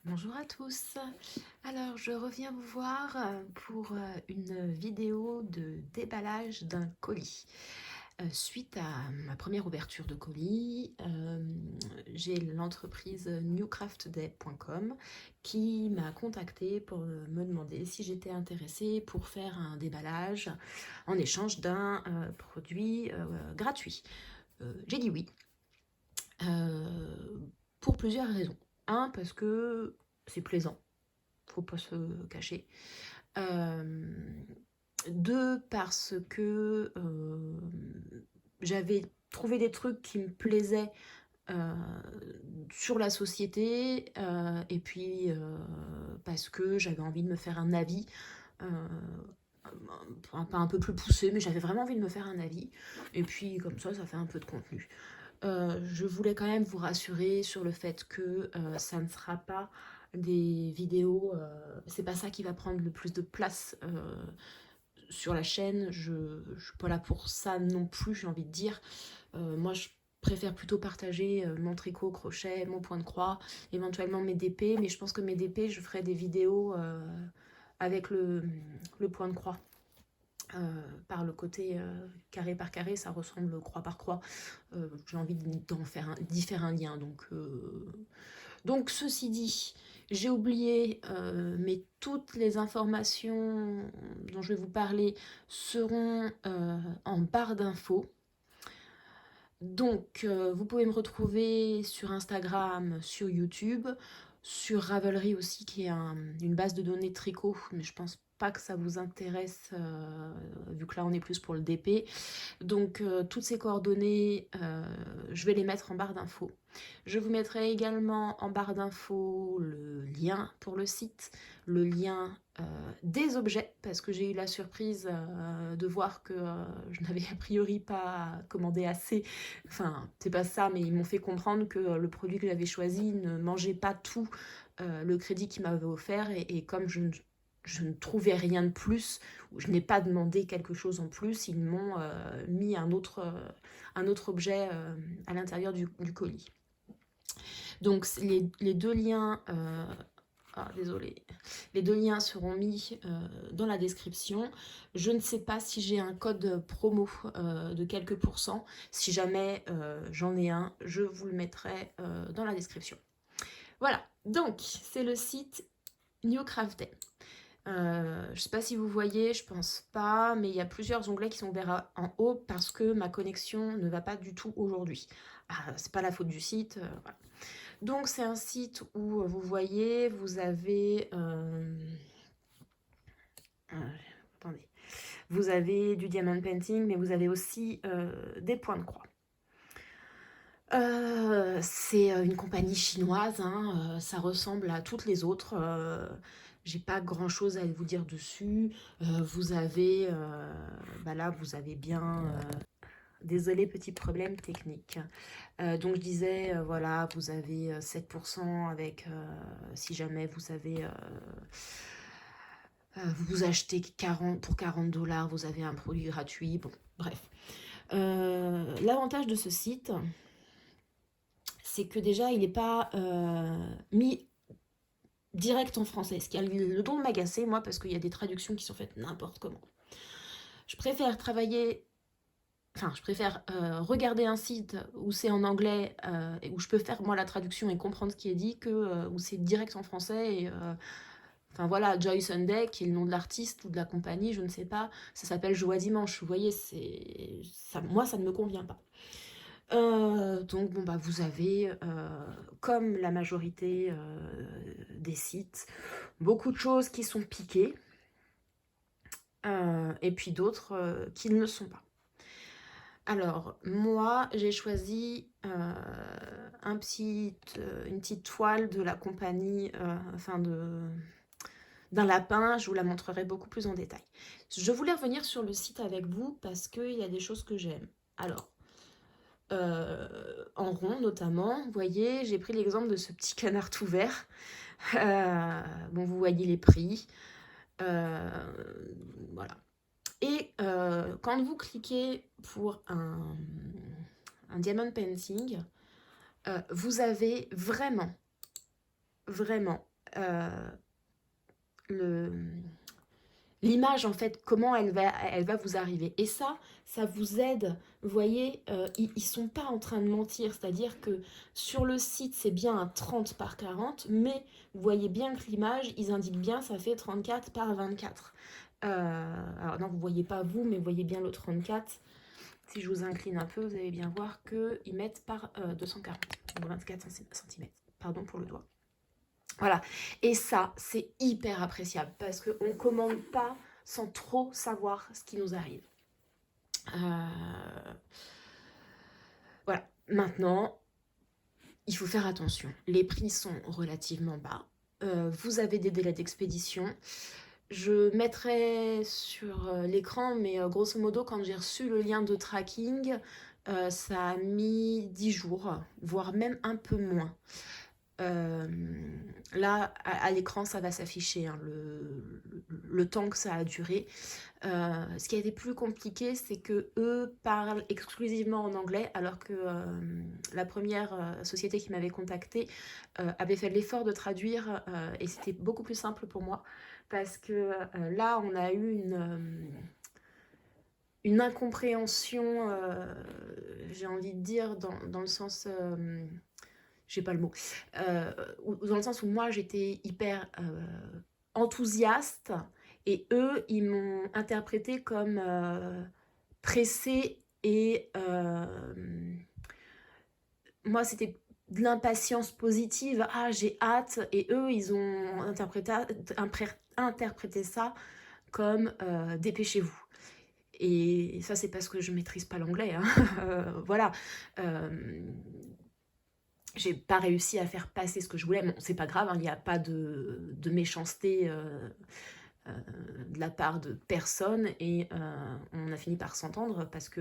Bonjour à tous. Alors, je reviens vous voir pour une vidéo de déballage d'un colis. Suite à ma première ouverture de colis, j'ai l'entreprise newcraftday.com qui m'a contactée pour me demander si j'étais intéressée pour faire un déballage en échange d'un produit gratuit. J'ai dit oui. Pour plusieurs raisons. Un, parce que c'est plaisant, faut pas se cacher. Euh, Deux, parce que j'avais trouvé des trucs qui me plaisaient euh, sur la société, et puis parce que j'avais envie de me faire un avis, euh, pas un peu plus poussé, mais j'avais vraiment envie de me faire un avis. Et puis comme ça fait un peu de contenu. Je voulais quand même vous rassurer sur le fait que ça ne sera pas des vidéos, c'est pas ça qui va prendre le plus de place sur la chaîne. Je ne suis pas là pour ça non plus, j'ai envie de dire. Moi, je préfère plutôt partager mon tricot, crochet, mon point de croix, éventuellement mes DP, mais je pense que mes DP, je ferai des vidéos avec le point de croix. Par le côté carré par carré, ça ressemble croix par croix. J'ai envie d'y faire un lien. Donc ceci dit, j'ai oublié, mais toutes les informations dont je vais vous parler seront en barre d'infos. Donc vous pouvez me retrouver sur Instagram, sur YouTube, sur Ravelry aussi, qui est une base de données tricot, mais je pense pas que ça vous intéresse, vu que là on est plus pour le DP. Donc toutes ces coordonnées, je vais les mettre en barre d'infos. Je vous mettrai également en barre d'infos le lien pour le site, le lien des objets, parce que j'ai eu la surprise de voir que je n'avais a priori pas commandé assez. Enfin, c'est pas ça, mais ils m'ont fait comprendre que le produit que j'avais choisi ne mangeait pas tout le crédit qu'ils m'avaient offert. Et comme je ne trouvais rien de plus, ou je n'ai pas demandé quelque chose en plus, ils m'ont mis un autre objet à l'intérieur du colis. Donc les deux liens, désolé, les deux liens seront mis dans la description. Je ne sais pas si j'ai un code promo de quelques pourcents. Si jamais j'en ai un, je vous le mettrai dans la description. Voilà, donc c'est le site Newcraft Day. Je ne sais pas si vous voyez, je pense pas, mais il y a plusieurs onglets qui sont ouverts en haut parce que ma connexion ne va pas du tout aujourd'hui. C'est pas la faute du site. Voilà. Donc c'est un site où vous voyez, vous avez attendez, vous avez du diamond painting, mais vous avez aussi des points de croix. C'est une compagnie chinoise, hein, ça ressemble à toutes les autres. J'ai pas grand chose à vous dire dessus. Vous avez, là, vous avez bien. Désolé, petit problème technique. Donc je disais, voilà, vous avez 7% avec, si jamais vous avez, vous achetez 40 pour 40 $, vous avez un produit gratuit. Bon, bref. L'avantage de ce site, c'est que déjà, il n'est pas mis direct en français. Ce qui a le don de m'agacer, moi, parce qu'il y a des traductions qui sont faites n'importe comment. Je préfère travailler... Enfin, je préfère regarder un site où c'est en anglais et où je peux faire moi la traduction et comprendre ce qui est dit que où c'est direct en français. Et enfin voilà, Joy Sunday, qui est le nom de l'artiste ou de la compagnie, je ne sais pas, ça s'appelle Joie Dimanche. Vous voyez, ça, moi, ça ne me convient pas. Donc bon bah vous avez, comme la majorité des sites, beaucoup de choses qui sont piquées et puis d'autres qui ne le sont pas. Alors moi j'ai choisi une petite toile de la compagnie, d'un lapin. Je vous la montrerai beaucoup plus en détail. Je voulais revenir sur le site avec vous parce qu'il y a des choses que j'aime. Alors en rond notamment. Vous voyez, j'ai pris l'exemple de ce petit canard tout vert. Bon, vous voyez les prix. Voilà. Et quand vous cliquez pour un diamond painting, vous avez vraiment le l'image en fait, comment elle va vous arriver. Et ça vous aide. Vous voyez, ils sont pas en train de mentir, c'est-à-dire que sur le site c'est bien un 30 par 40, mais vous voyez bien que l'image, ils indiquent bien ça fait 34 par 24. Alors non, vous voyez pas vous, mais vous voyez bien le 34. Si je vous incline un peu, vous allez bien voir qu'ils mettent par 240, donc 24 cm. Pardon pour le doigt. Voilà, et ça, c'est hyper appréciable parce qu'on ne commande pas sans trop savoir ce qui nous arrive. Voilà, maintenant, il faut faire attention. Les prix sont relativement bas. Vous avez des délais d'expédition. Je mettrai sur l'écran, mais grosso modo, quand j'ai reçu le lien de tracking, ça a mis 10 jours, voire même un peu moins. Là, à l'écran, ça va s'afficher, hein, le temps que ça a duré. Ce qui a été plus compliqué, c'est que eux parlent exclusivement en anglais, alors que la première société qui m'avait contactée avait fait l'effort de traduire, et c'était beaucoup plus simple pour moi, parce que là, on a eu une incompréhension, j'ai envie de dire, dans le sens... j'ai pas le mot, dans le sens où moi j'étais hyper enthousiaste et eux ils m'ont interprété comme pressée et moi c'était de l'impatience positive, ah j'ai hâte, et eux ils ont interprété ça comme dépêchez-vous. Et ça c'est parce que je maîtrise pas l'anglais, hein. Voilà. J'ai pas réussi à faire passer ce que je voulais. Bon, c'est pas grave, hein, il n'y a pas de méchanceté de la part de personne, et on a fini par s'entendre parce que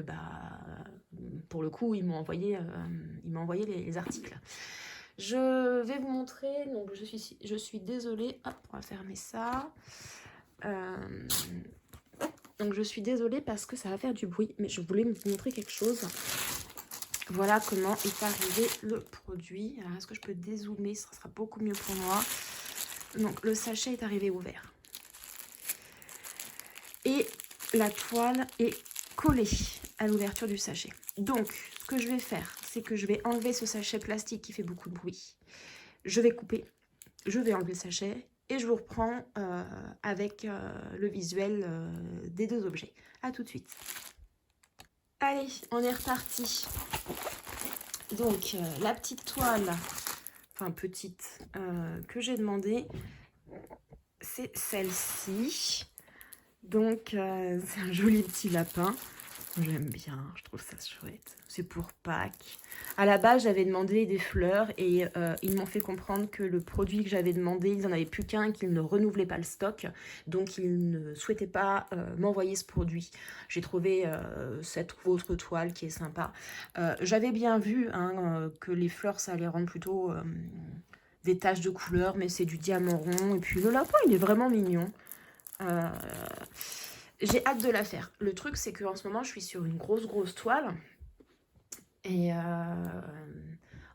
pour le coup ils m'ont envoyé les articles. Je vais vous montrer, donc je suis désolée, hop, on va fermer ça. Donc je suis désolée parce que ça va faire du bruit, mais je voulais vous montrer quelque chose. Voilà comment est arrivé le produit. Alors, est-ce que je peux dézoomer? Ça sera beaucoup mieux pour moi. Donc, le sachet est arrivé ouvert. Et la toile est collée à l'ouverture du sachet. Donc, ce que je vais faire, c'est que je vais enlever ce sachet plastique qui fait beaucoup de bruit. Je vais couper, je vais enlever le sachet et je vous reprends avec le visuel des deux objets. A tout de suite. Allez, on est reparti. Donc, la petite toile, enfin petite, que j'ai demandé, c'est celle-ci. Donc, c'est un joli petit lapin. J'aime bien, je trouve ça chouette. C'est pour Pâques. À la base, j'avais demandé des fleurs et ils m'ont fait comprendre que le produit que j'avais demandé, ils n'en avaient plus qu'un et qu'ils ne renouvelaient pas le stock. Donc, ils ne souhaitaient pas m'envoyer ce produit. J'ai trouvé cette autre toile qui est sympa. J'avais bien vu que les fleurs, ça allait rendre plutôt des taches de couleur, mais c'est du diamant rond. Et puis, le lapin, il est vraiment mignon. J'ai hâte de la faire. Le truc, c'est qu'en ce moment, je suis sur une grosse toile et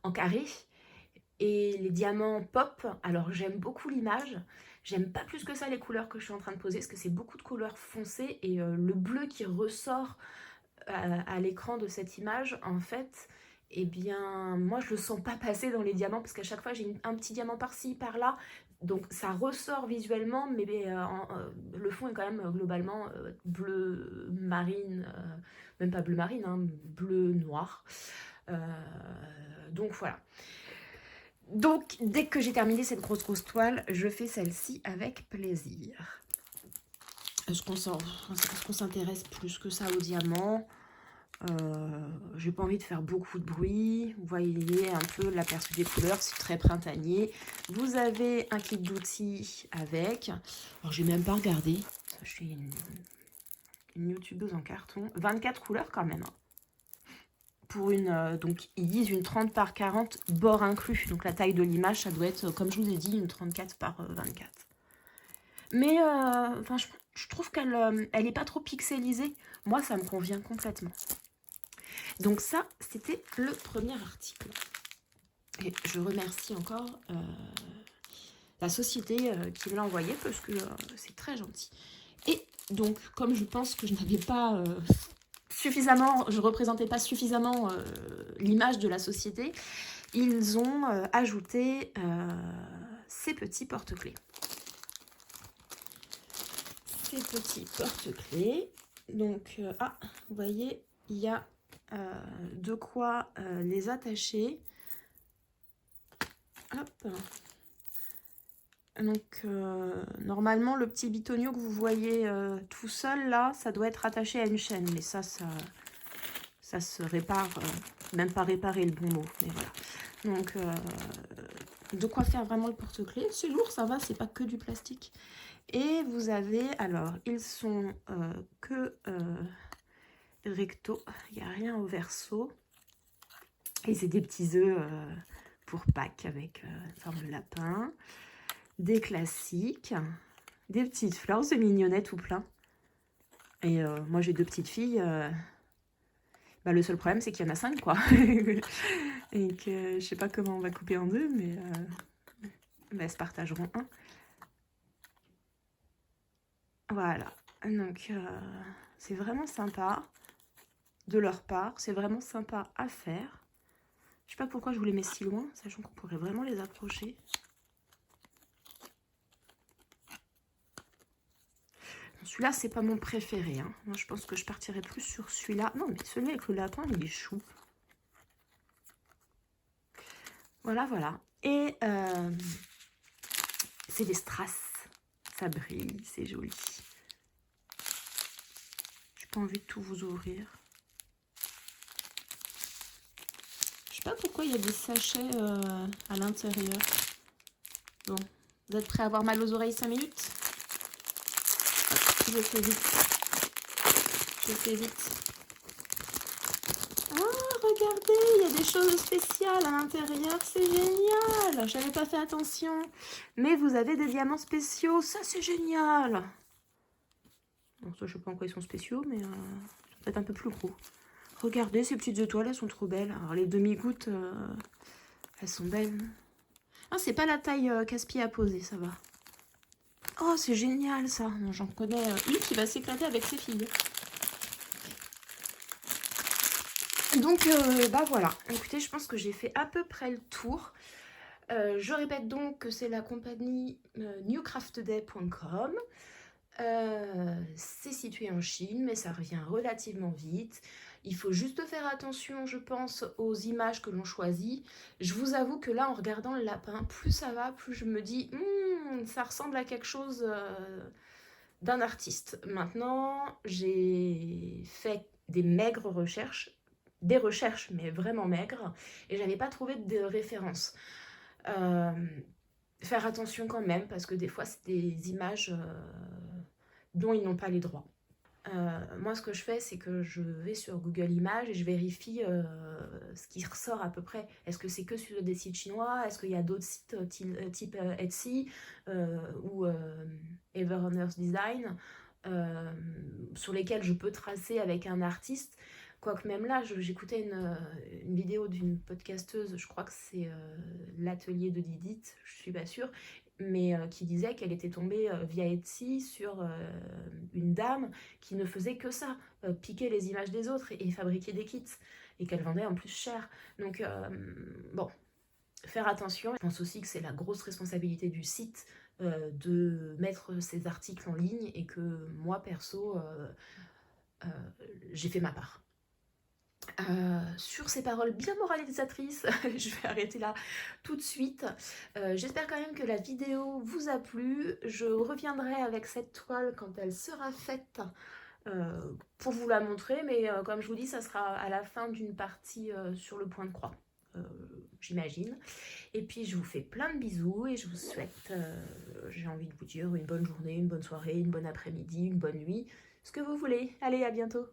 en carré. Et les diamants pop. Alors, j'aime beaucoup l'image. J'aime pas plus que ça les couleurs que je suis en train de poser, parce que c'est beaucoup de couleurs foncées. Et le bleu qui ressort à l'écran de cette image, en fait, eh bien, moi, je le sens pas passer dans les diamants, parce qu'à chaque fois, j'ai un petit diamant par-ci, par-là. Donc ça ressort visuellement, mais le fond est quand même globalement bleu marine, même pas bleu marine, hein, bleu noir. Donc voilà. Donc dès que j'ai terminé cette grosse toile, je fais celle-ci avec plaisir. Est-ce qu'on s'intéresse plus que ça aux diamants? J'ai pas envie de faire beaucoup de bruit. Vous voyez un peu l'aperçu des couleurs, c'est très printanier. Vous avez un kit d'outils avec. Alors j'ai même pas regardé. Je suis une youtubeuse en carton. 24 couleurs quand même. Pour donc ils disent une 30 par 40 bord inclus. Donc la taille de l'image, ça doit être, comme je vous ai dit, une 34 par 24. Mais je trouve qu'elle elle est pas trop pixelisée. Moi, ça me convient complètement. Donc ça, c'était le premier article. Et je remercie encore la société qui me l'a envoyé parce que c'est très gentil. Et donc, comme je pense que je n'avais pas suffisamment, je représentais pas suffisamment l'image de la société, ils ont ajouté ces petits porte-clés. Ces petits porte-clés. Donc, vous voyez, il y a de quoi les attacher. Hop. Donc, normalement, le petit bitonio que vous voyez tout seul, là, ça doit être attaché à une chaîne. Mais ça se répare, même pas réparer le bon mot. Mais voilà. Donc, de quoi faire vraiment le porte-clés. C'est lourd, ça va, c'est pas que du plastique. Et vous avez, alors, ils sont que recto, il n'y a rien au verso. Et c'est des petits œufs pour Pâques avec forme de lapin. Des classiques, des petites fleurs, c'est mignonnet tout plein. Et moi j'ai 2 petites filles. Le seul problème c'est qu'il y en a 5 quoi. Et que je sais pas comment on va couper en 2, mais elles se partageront un. Voilà, donc c'est vraiment sympa de leur part, c'est vraiment sympa à faire. Je sais pas pourquoi je vous les mets si loin, sachant qu'on pourrait vraiment les approcher. Celui-là, c'est pas mon préféré. Hein. Moi, je pense que je partirais plus sur celui-là. Non, mais celui avec le lapin, il est chou. Voilà, voilà. Et c'est des strass. Ça brille, c'est joli. J'ai pas envie de tout vous ouvrir. Je sais pas pourquoi il y a des sachets à l'intérieur. Bon, vous êtes prêts à avoir mal aux oreilles 5 minutes? Je fais vite. Je fais vite. Ah, regardez, il y a des choses spéciales à l'intérieur, c'est génial. J'avais pas fait attention. Mais vous avez des diamants spéciaux, ça c'est génial. Bon, ça je sais pas en quoi ils sont spéciaux, mais peut-être un peu plus gros. Regardez, ces petites étoiles, elles sont trop belles. Alors les demi-gouttes, elles sont belles. Ah, c'est pas la taille casse-pied à poser, ça va. Oh, c'est génial ça. J'en connais une qui va s'éclater avec ses filles. Donc, bah voilà. Écoutez, je pense que j'ai fait à peu près le tour. Je répète donc que c'est la compagnie newcraftday.com. C'est situé en Chine, mais ça revient relativement vite. Il faut juste faire attention, je pense, aux images que l'on choisit. Je vous avoue que là, en regardant le lapin, plus ça va, plus je me dis ça ressemble à quelque chose d'un artiste. Maintenant, j'ai fait des maigres recherches, mais vraiment maigres, et j'avais pas trouvé de référence. Faire attention quand même, parce que des fois, c'est des images dont ils n'ont pas les droits. Moi, ce que je fais, c'est que je vais sur Google Images et je vérifie ce qui ressort à peu près. Est-ce que c'est que sur des sites chinois? Est-ce qu'il y a d'autres sites type Etsy ou Ever on Earth Design sur lesquels je peux tracer avec un artiste? Quoique même là, j'écoutais une vidéo d'une podcasteuse, je crois que c'est l'atelier de Didit, je suis pas sûre, mais qui disait qu'elle était tombée via Etsy sur une dame qui ne faisait que ça, piquer les images des autres et fabriquer des kits, et qu'elle vendait en plus cher. Donc bon, faire attention. Je pense aussi que c'est la grosse responsabilité du site de mettre ses articles en ligne, et que moi perso, j'ai fait ma part. Sur ces paroles bien moralisatrices, je vais arrêter là tout de suite. J'espère quand même que la vidéo vous a plu. Je reviendrai avec cette toile quand elle sera faite pour vous la montrer, mais comme je vous dis, ça sera à la fin d'une partie sur le point de croix, j'imagine. Et puis je vous fais plein de bisous et je vous souhaite, j'ai envie de vous dire, une bonne journée, une bonne soirée, une bonne après-midi, une bonne nuit, ce que vous voulez. Allez, à bientôt.